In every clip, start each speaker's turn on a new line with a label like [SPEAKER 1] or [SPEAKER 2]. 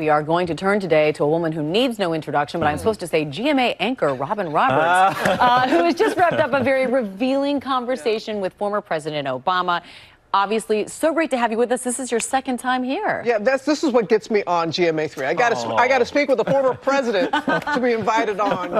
[SPEAKER 1] We are going to turn today to a woman who needs no introduction, but I'm supposed to say GMA anchor Robin Roberts, who has just wrapped up a very revealing conversation with former President Obama. Obviously, so great to have you with us. This is your second time here.
[SPEAKER 2] Yeah, this is what gets me on GMA3. I got to speak with the former president to be invited on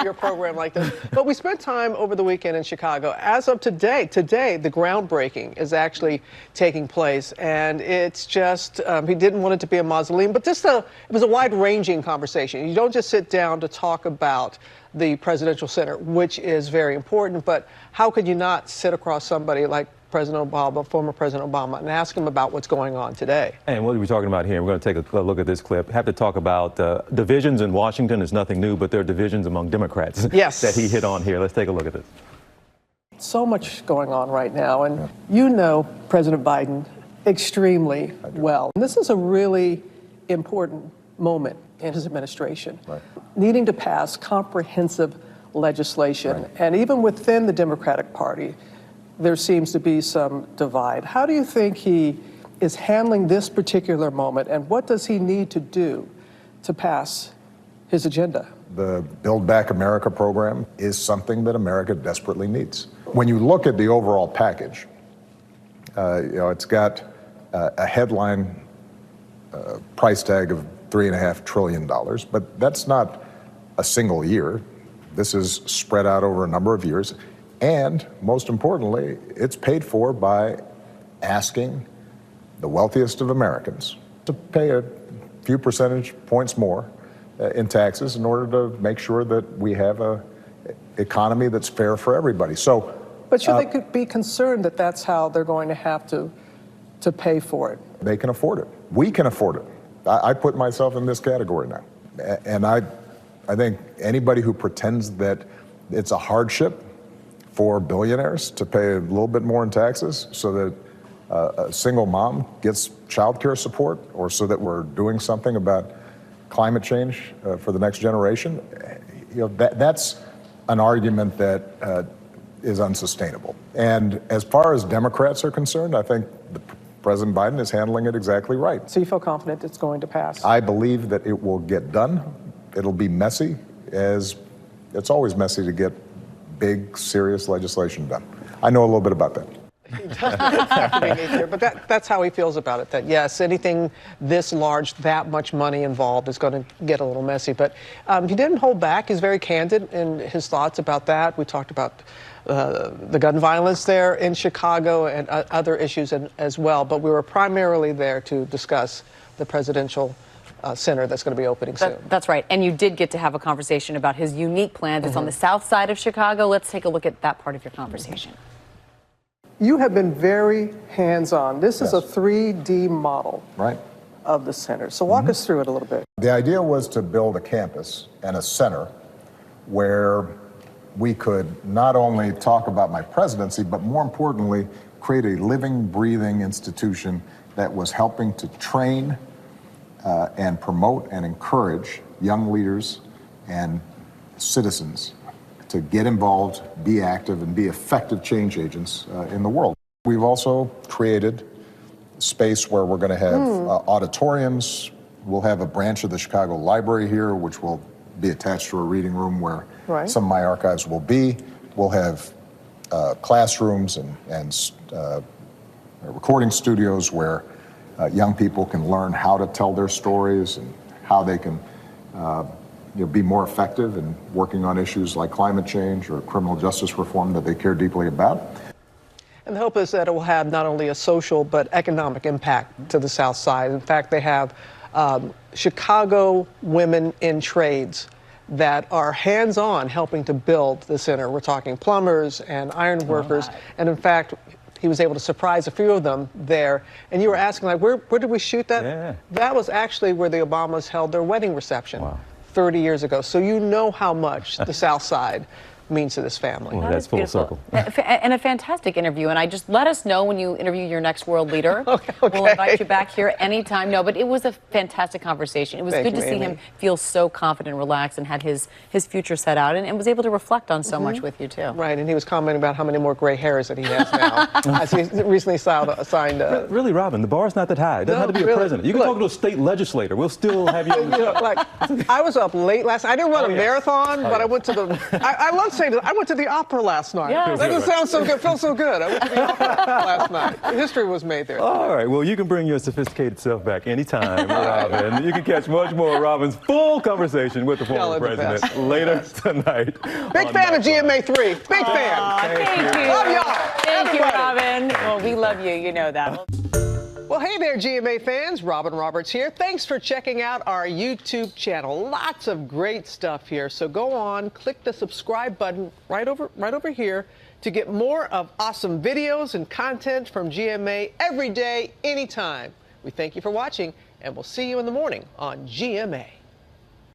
[SPEAKER 2] your program like this. But we spent time over the weekend in Chicago. As of today, the groundbreaking is actually taking place, and it's just he didn't want it to be a mausoleum, but it was a wide-ranging conversation. You don't just sit down to talk about the presidential center, which is very important, but how could you not sit across somebody like President Obama, former President Obama, and ask him about what's going on today?
[SPEAKER 3] And what are we talking about here? We're going to take a look at this clip. Have to talk about divisions in Washington. Is nothing new, but there are divisions among Democrats that he hit on here. Let's take a look at this.
[SPEAKER 2] So much going on right now, and you know President Biden extremely well. And this is a really important moment in his administration, needing to pass comprehensive legislation. And even within the Democratic Party, there seems to be some divide. How do you think he is handling this particular moment, and what does he need to do to pass his agenda?
[SPEAKER 4] The Build Back America program is something that America desperately needs. When you look at the overall package, it's got a headline price tag of $3.5 trillion, but that's not a single year. This is spread out over a number of years. And most importantly, it's paid for by asking the wealthiest of Americans to pay a few percentage points more in taxes in order to make sure that we have an economy that's fair for everybody. So,
[SPEAKER 2] but should they be concerned that that's how they're going to have to pay for it?
[SPEAKER 4] They can afford it. We can afford it. I put myself in this category now. And I think anybody who pretends that it's a hardship for billionaires to pay a little bit more in taxes so that a single mom gets child care support, or so that we're doing something about climate change for the next generation, that's an argument that is unsustainable. And as far as Democrats are concerned, I think President Biden is handling it exactly right.
[SPEAKER 2] So you feel confident it's going to pass?
[SPEAKER 4] I believe that it will get done. It'll be messy, as it's always messy to get big, serious legislation done. I know a little bit about that.
[SPEAKER 2] But that's how he feels about it, that yes, anything this large, that much money involved is going to get a little messy. But he didn't hold back. He's very candid in his thoughts about that. We talked about the gun violence there in Chicago and other issues as well. But we were primarily there to discuss the presidential center that's going to be opening soon.
[SPEAKER 1] That's right. And you did get to have a conversation about his unique plans. It's on the south side of Chicago. Let's take a look at that part of your conversation.
[SPEAKER 2] You have been very hands-on. This is a 3D model of the center. So walk us through it a little bit.
[SPEAKER 4] The idea was to build a campus and a center where we could not only talk about my presidency, but more importantly, create a living, breathing institution that was helping to train and promote and encourage young leaders and citizens to get involved, be active, and be effective change agents in the world. We've also created space where we're going to have auditoriums. We'll have a branch of the Chicago Library here, which will be attached to a reading room where some of my archives will be. We'll have classrooms and recording studios where young people can learn how to tell their stories and how they can be more effective in working on issues like climate change or criminal justice reform that they care deeply about.
[SPEAKER 2] And the hope is that it will have not only a social but economic impact to the South Side. In fact, they have Chicago women in trades that are hands-on helping to build the center. We're talking plumbers and iron workers. And in fact, he was able to surprise a few of them there. And you were asking, like, where did we shoot that?
[SPEAKER 3] Yeah.
[SPEAKER 2] That was actually where the Obamas held their wedding reception 30 years ago. So you know how much the South Side means to this family.
[SPEAKER 3] Well, that's full circle.
[SPEAKER 1] And a fantastic interview. And just let us know when you interview your next world leader.
[SPEAKER 2] Okay.
[SPEAKER 1] We'll invite you back here anytime. No, but it was a fantastic conversation. It was good to see him feel so confident and relaxed and had his future set out and was able to reflect on so much with you, too.
[SPEAKER 2] Right, and he was commenting about how many more gray hairs that he has now. As he recently signed
[SPEAKER 3] really, Robin, the bar's not that high. It doesn't have to be a president. You can talk to a state legislator. We'll still have you on the show.
[SPEAKER 2] Like, I was up late last night. I didn't run a marathon, but I went to the, I love saying this, I went to the opera last night.
[SPEAKER 1] Yes.
[SPEAKER 2] That just sounds so good, feels so good. I went to the opera last night. History was made there.
[SPEAKER 3] All right, well, you can bring your sophisticated self back anytime, Robin. You can catch much more of Robin's full conversation with the former president later tonight.
[SPEAKER 2] Big fan of GMA3. Big fan.
[SPEAKER 1] Thank you.
[SPEAKER 2] Love y'all.
[SPEAKER 1] Thank you, Robin. Well, we love you. You know that.
[SPEAKER 2] Well, hey there, GMA fans. Robin Roberts here. Thanks for checking out our YouTube channel. Lots of great stuff here. So go on, click the subscribe button right over here to get more of awesome videos and content from GMA every day, anytime. We thank you for watching, and we'll see you in the morning on GMA.